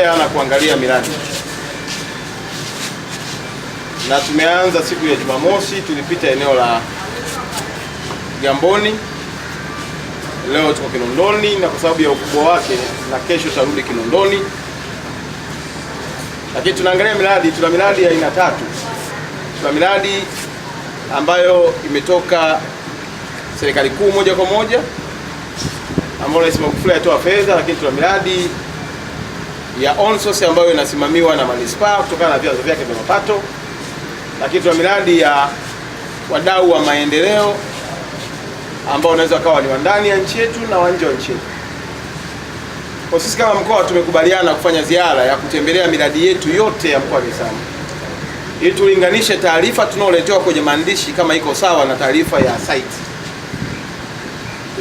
kutembea na kuangalia miradi, na tumeanza siku ya Jumamosi, tulipita eneo la Gamboni, leo tuko Kinondoni, na kwa sababu ya ukubwa wake na kesho tarudi Kinondoni. Lakini tunaangalia miradi, tuna miradi ya aina tatu. Tuna miradi ambayo imetoka serikali kuu moja kwa moja ambayo Rais Magufuli atoa fedha, lakini tuna miradi ya on source ambayo inasimamiwa na manispaa kutokana na vyanzo vyake vya mapato, lakini tuna miradi ya wadau wa maendeleo ambao wanaweza kawa ni wa ndani ya nchi yetu na wa nje wa nchi yetu. Kwa sisi kama mkoa tumekubaliana kufanya ziara ya kutembelea miradi yetu yote ya mkoa wa Dar es Salaam ili tulinganishe taarifa tunaoletewa kwenye maandishi kama iko sawa na taarifa ya site.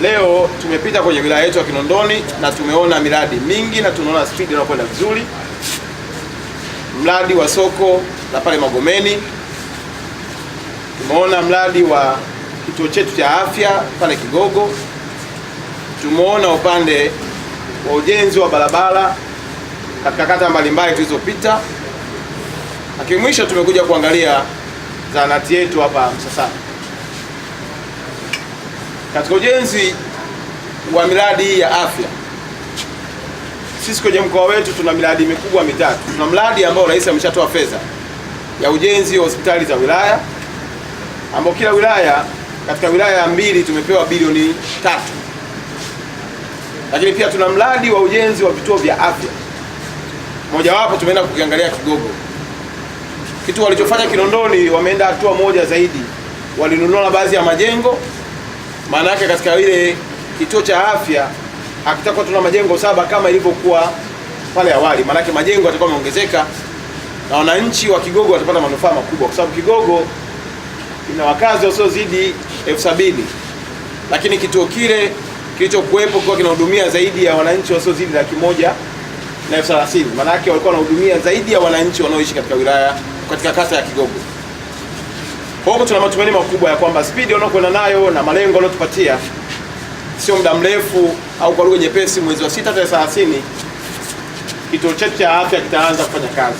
Leo tumepita kwenye wilaya yetu ya Kinondoni na tumeona miradi mingi na tunaona speed inakwenda vizuri. Mradi wa soko la pale Magomeni, tumeona mradi wa kituo chetu cha afya pale Kigogo, tumeona upande wa ujenzi wa barabara katika kata mbalimbali tulizopita, lakini mwisho tumekuja kuangalia zahanati yetu hapa Msasani. Katika ujenzi wa miradi ya afya, sisi kwenye mkoa wetu tuna miradi mikubwa mitatu. Tuna mradi ambao rais ameshatoa fedha ya ujenzi wa hospitali za wilaya, ambao kila wilaya, katika wilaya mbili tumepewa bilioni 3. Lakini pia tuna mradi wa ujenzi wa vituo vya afya, mojawapo tumeenda kukiangalia Kigogo. Kitu walichofanya Kinondoni, wameenda hatua moja zaidi, walinunua baadhi ya majengo. Maana yake katika ile kituo cha afya hakitakuwa tuna majengo 7 kama ilivyokuwa pale awali. Maana yake majengo yatakuwa yameongezeka na wananchi wa Kigogo watapata manufaa makubwa, kwa sababu Kigogo ina wakazi wasiozidi 70,000, lakini kituo kile kilichokuwepo kwa kinahudumia zaidi ya wananchi wasiozidi 130,000. Maana yake walikuwa wanahudumia zaidi ya wananchi wanaoishi katika wilaya, katika kata ya Kigogo. Kwa hiyo tuna matumaini makubwa ya kwamba spidi wanaokwenda nayo na malengo wanayotupatia, sio muda mrefu au kwa lugha nyepesi, mwezi wa 6 tarehe 30 kituo chetu cha afya kitaanza kufanya kazi.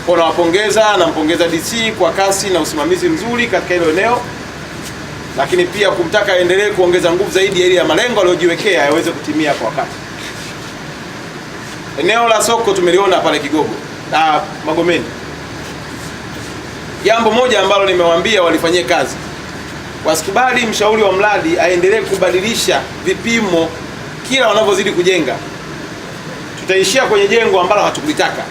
Kwa nawapongeza, nampongeza DC kwa kasi na usimamizi mzuri katika hilo eneo, lakini pia kumtaka aendelee kuongeza nguvu zaidi ili ya malengo aliyojiwekea yaweze kutimia kwa wakati. Eneo la soko tumeliona pale Kigogo na Magomeni. Jambo moja ambalo nimewaambia walifanyie kazi, wasikubali mshauri wa mradi aendelee kubadilisha vipimo kila wanavyozidi kujenga. Tutaishia kwenye jengo ambalo hatukulitaka.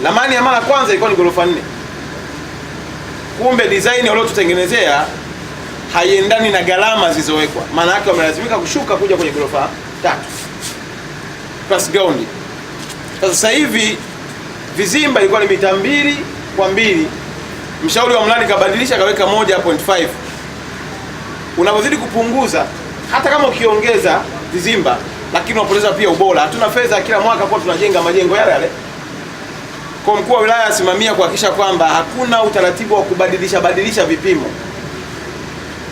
Ramani ya mara kwanza ilikuwa ni ghorofa 4. Kumbe design waliotutengenezea haiendani na gharama zilizowekwa. Maana yake wamelazimika kushuka kuja kwenye ghorofa 3 plus ground. Sasa hivi vizimba ilikuwa ni mita 2 kwa 2, mshauri wa mradi kabadilisha kaweka 1.5. Unapozidi kupunguza, hata kama ukiongeza vizimba, lakini unapoteza pia ubora. Hatuna fedha kila mwaka kwa tunajenga majengo yale yale. Kwa mkuu wa wilaya asimamia kuhakikisha kwamba hakuna utaratibu wa kubadilisha vipimo.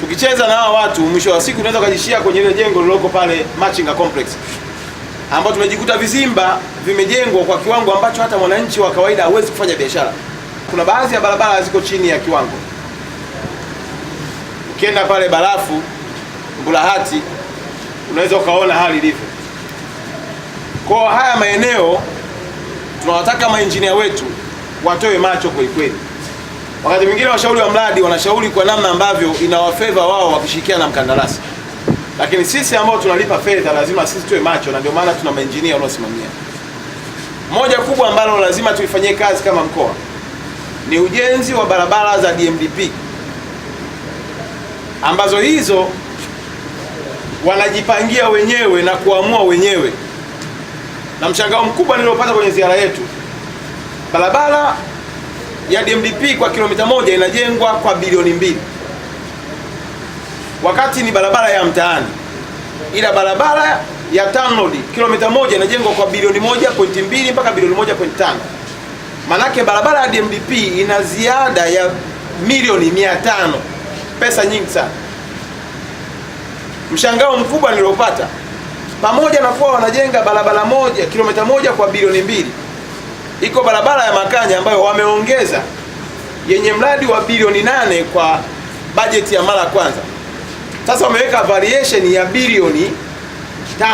Tukicheza na hawa watu, mwisho wa siku tunaweza kujishia kwenye ile jengo lililoko pale Machinga Complex, ambao tumejikuta vizimba vimejengwa kwa kiwango ambacho hata mwananchi wa kawaida hawezi kufanya biashara. Kuna baadhi ya barabara ziko chini ya kiwango. Ukienda pale Barafu, Mbulahati, unaweza ukaona hali ilivyo. Kwa haya maeneo tunawataka mainjinia wetu watoe macho kweli kweli. Wakati mwingine washauri wa mradi wanashauri kwa namna ambavyo inawafeva wao wakishirikiana na mkandarasi, lakini sisi ambao tunalipa fedha lazima sisi tuwe macho, na ndio maana tuna mainjinia wanaosimamia. Moja kubwa ambalo lazima tuifanyie kazi kama mkoa ni ujenzi wa barabara za DMDP, ambazo hizo wanajipangia wenyewe na kuamua wenyewe. Na mshangao mkubwa niliopata kwenye ziara yetu, barabara ya DMDP kwa kilomita 1 inajengwa kwa bilioni 2, wakati ni barabara ya mtaani. Ila barabara ya TANROADS kilomita 1 inajengwa kwa bilioni 1.2 mpaka bilioni 1.5. Manake barabara ya DMDP ina ziada ya milioni 500, pesa nyingi sana. Mshangao mkubwa niliopata, pamoja na kuwa wanajenga barabara moja kilomita moja kwa bilioni 2, iko barabara ya Makanya ambayo wameongeza yenye mradi wa bilioni 8 kwa bajeti ya mara ya kwanza. Sasa wameweka variation ya bilioni 5,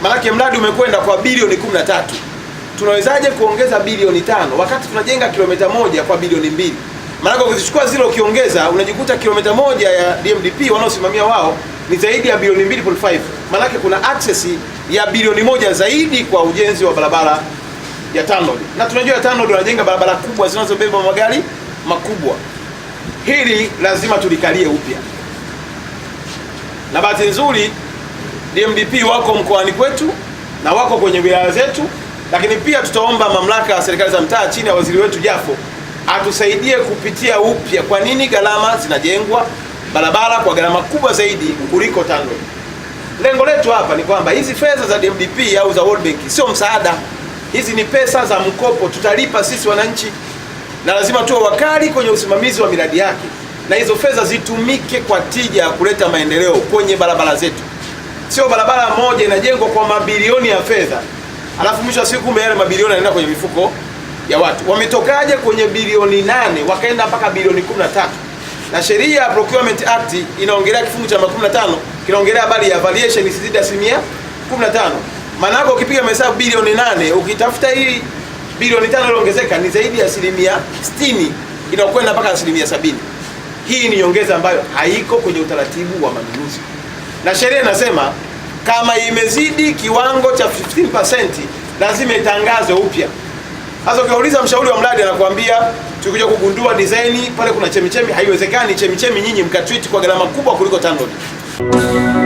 maanake mradi umekwenda kwa bilioni 13. Tunawezaje kuongeza bilioni 5 wakati tunajenga kilomita moja kwa bilioni 2? Maanake ukichukua zile ukiongeza, unajikuta kilomita moja ya DMDP wanaosimamia wao ni zaidi ya bilioni 2.5. Maanake kuna access ya bilioni 1 zaidi kwa ujenzi wa barabara ya TANROADS. Na tunajua TANROADS wanajenga barabara kubwa zinazobeba magari makubwa. Hili lazima tulikalie upya. Na bahati nzuri DMDP wako mkoani kwetu na wako kwenye wilaya zetu, lakini pia tutaomba mamlaka ya serikali za mtaa chini ya waziri wetu Jafo atusaidie kupitia upya kwa nini gharama zinajengwa barabara kwa gharama kubwa zaidi kuliko TANROADS. Lengo letu hapa ni kwamba hizi fedha za DMDP au za World Bank sio msaada. Hizi ni pesa za mkopo, tutalipa sisi wananchi, na lazima tuwe wakali kwenye usimamizi wa miradi yake, na hizo fedha zitumike kwa tija ya kuleta maendeleo kwenye barabara zetu. Sio barabara moja inajengwa kwa mabilioni ya fedha, alafu mwisho wa siku kumbe yale mabilioni yanaenda kwenye mifuko ya watu. Wametokaje kwenye bilioni 8 wakaenda mpaka bilioni 13? Na sheria ya Procurement Act inaongelea kifungu cha 15 kinaongelea habari ya variation isizidi 15%. Maana yake ukipiga mahesabu bilioni 8 ukitafuta hii bilioni 5 iliongezeka ni zaidi ya 60%, inakwenda mpaka 70%. Hii ni nyongeza ambayo haiko kwenye utaratibu wa manunuzi. Na sheria inasema kama imezidi kiwango cha 15% lazima itangazwe upya. Sasa ukiuliza mshauri wa mradi anakuambia tukija kugundua design pale kuna chemichemi, haiwezekani chemichemi nyinyi mkatreat kwa gharama kubwa kuliko TANROADS.